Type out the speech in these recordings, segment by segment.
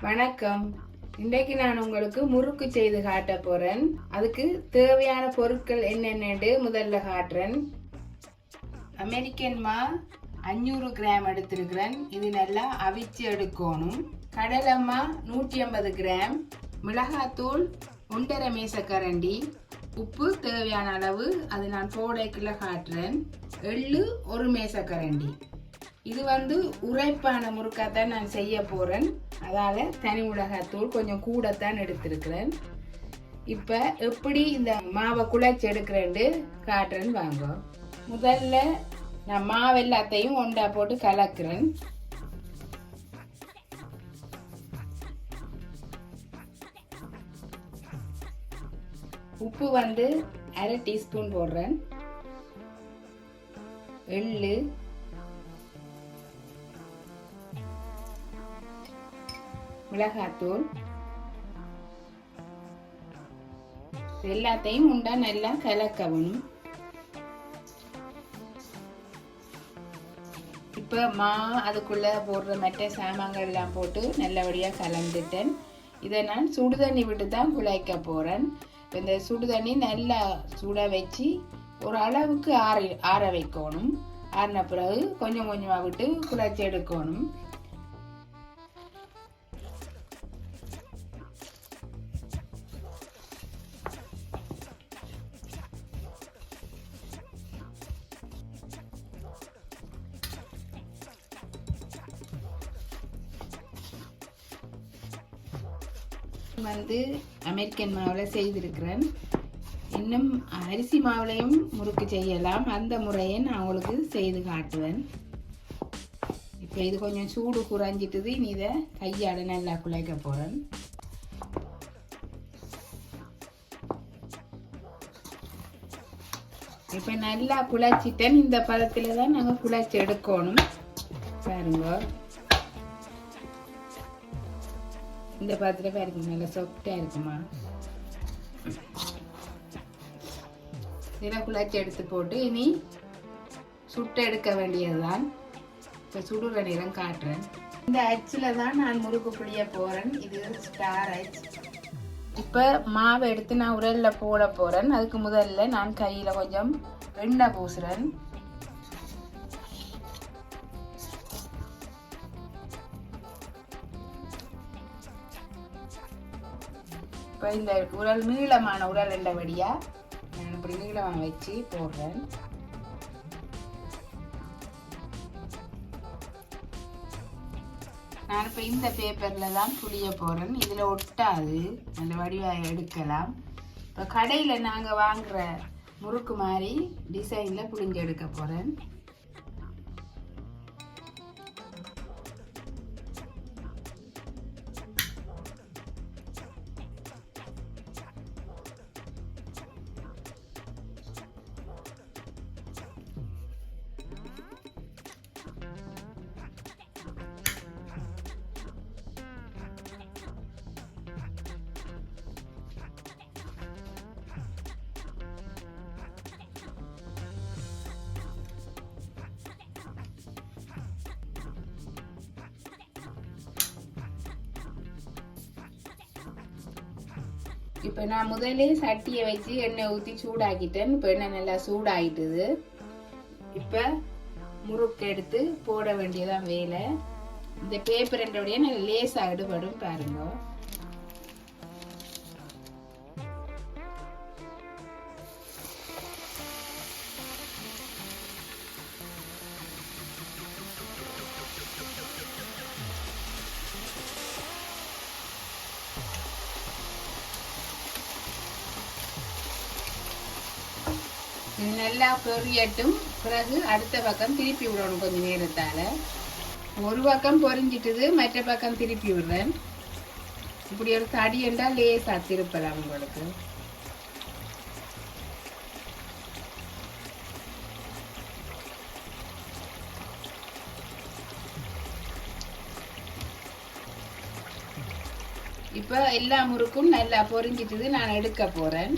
வணக்கம். இன்றைக்கு நான் உங்களுக்கு முறுக்கு செய்து காட்ட போறேன். அதுக்கு தேவையான பொருட்கள் என்னென்னு முதல்ல காட்டுறேன். அமெரிக்கன் மா 500 கிராம் எடுத்திருக்கிறேன். இது நல்லா அவிச்சு எடுக்கணும். கடலைமா 150 கிராம், மிளகாத்தூள் 1.5 மேசக்கரண்டி, உப்பு தேவையான அளவு, அது நான் போடைக்குள்ள காட்டுறேன். எள்ளு 1 மேசக்கரண்டி. இது உரைப்பான முறுக்காத்தான் நான் செய்ய போறேன். அதால தனி மிளகாத்தூள் கொஞ்சம் கூடத்தான் எடுத்திருக்கிறேன். இப்ப எப்படி இந்த மாவை குழைச்சி எடுக்கிறேன்னு காட்டுறேன்னு வாங்க. முதல்ல நான் மாவு எல்லாத்தையும் ஒண்டா போட்டு கலக்குறேன். உப்பு 1/2 டீஸ்பூன் போடுறேன். எள்ளு, மிளகாத்தூள் எல்லாத்தையும் உண்டா நல்லா கலக்கவும். இப்ப அதுக்குள்ள போடுற மற்ற சாமான்கள் எல்லாம் போட்டு நல்லபடியா கலந்துட்டேன். இதை நான் சுடுதண்ணி விட்டு தான் குழைக்க போறேன். இந்த சுடுதண்ணி நல்லா சுட வச்சு ஒரு அளவுக்கு ஆற வைக்கணும். ஆறின பிறகு கொஞ்சம் கொஞ்சமா விட்டு குழைச்சி எடுக்கணும். அமெரிக்கன் மாவில் செய்திருக்கிறேன். இன்னும் அரிசி மாவுலையும் முறுக்கு செய்யலாம். அந்த முறையை நான் உங்களுக்கு செய்து காட்டுவேன். இப்போ இது கொஞ்சம் சூடு குறைஞ்சிட்டுது. இனி இதை கையாட நல்லா குழைக்க போறேன். இப்போ நல்லா குழைச்சிட்டேன். இந்த பதத்துல தான் நாங்கள் குழைச்சி எடுக்கணும். பாருங்க, இந்த பாத்திர பாருங்க, நல்லா சாஃப்டா இருக்குமா. இதெல்லாம் குழைச்சி எடுத்து போட்டு இனி சுட்டு எடுக்க வேண்டியதுதான். இப்போ சுடுற நிறம் காட்டுறேன். இந்த அச்சில் தான் நான் முறுக்கு புளிய போறேன். இது ஸ்டார் அச். இப்போ மாவை எடுத்து நான் உரல்ல போட போறேன். அதுக்கு முதல்ல நான் கையில கொஞ்சம் எண்ணெய் பூசுறேன். இப்போ இந்த உரல் நீளமான உரல் என்றபடியா நான் இப்படி நீளமாக வச்சு போடுறேன். நான் இப்போ இந்த பேப்பர்ல தான் புளிய போறேன். இதுல ஒட்டாது, நல்ல வடிவாக எடுக்கலாம். இப்போ கடையில நாங்க வாங்குற முறுக்கு மாதிரி டிசைன்ல புளிஞ்சு எடுக்க போறேன். இப்போ நான் முதலே சட்டியை வச்சு எண்ணெய் ஊற்றி சூடாக்கிட்டேன். இப்போ எண்ணெய் நல்லா சூடாகிட்டுது. இப்போ முறுக்கு எடுத்து போட வேண்டியதான் வேலை. இந்த பேப்பர் என்றபடியே நல்லா லேசாக எடுபடும் பாருங்க. நல்லா பொரியட்டும். பிறகு அடுத்த பக்கம் திருப்பி விடணும். கொஞ்சம் நேரத்தால ஒரு பக்கம் பொரிஞ்சிட்டுது, மற்ற பக்கம் திருப்பி விடுறேன். இப்படி ஒரு தடி என்றால் லேசா திருப்பலாம் உங்களுக்கு. இப்ப எல்லா முறுக்கும் நல்லா பொரிஞ்சிட்டுது. நான் எடுக்க போறேன்.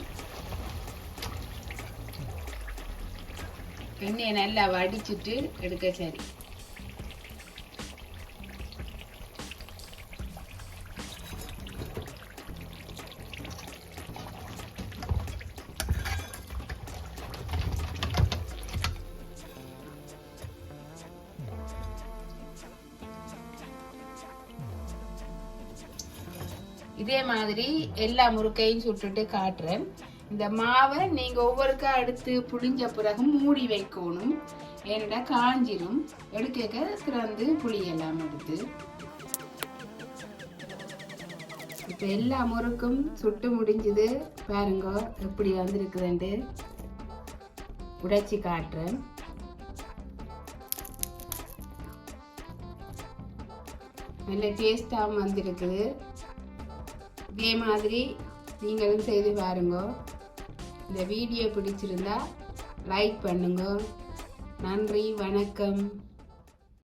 எண்ணெயை நல்லா வடிச்சிட்டு எடுக்க. சரி, இதே மாதிரி எல்லா முறுக்கையும் சுட்டுட்டு காட்டுறேன். இந்த மாவை நீங்க ஒவ்வொருக்கா எடுத்து புளிஞ்ச பிறகு மூடி வைக்கணும். ஏன்னா காஞ்சிரும். எடுக்க திறந்து புளியெல்லாம் எடுத்து இப்ப எல்லா முறுக்கும் சுட்டு முடிஞ்சது. பாருங்க எப்படி வந்திருக்குதுண்டு. உடைச்சி காட்டுறேன். நல்ல டேஸ்டாகவும் வந்திருக்குது. இதே மாதிரி நீங்களும் செய்து பாருங்க. இந்த வீடியோ பிடிச்சிருந்தா லைக் பண்ணுங்க. நன்றி, வணக்கம்.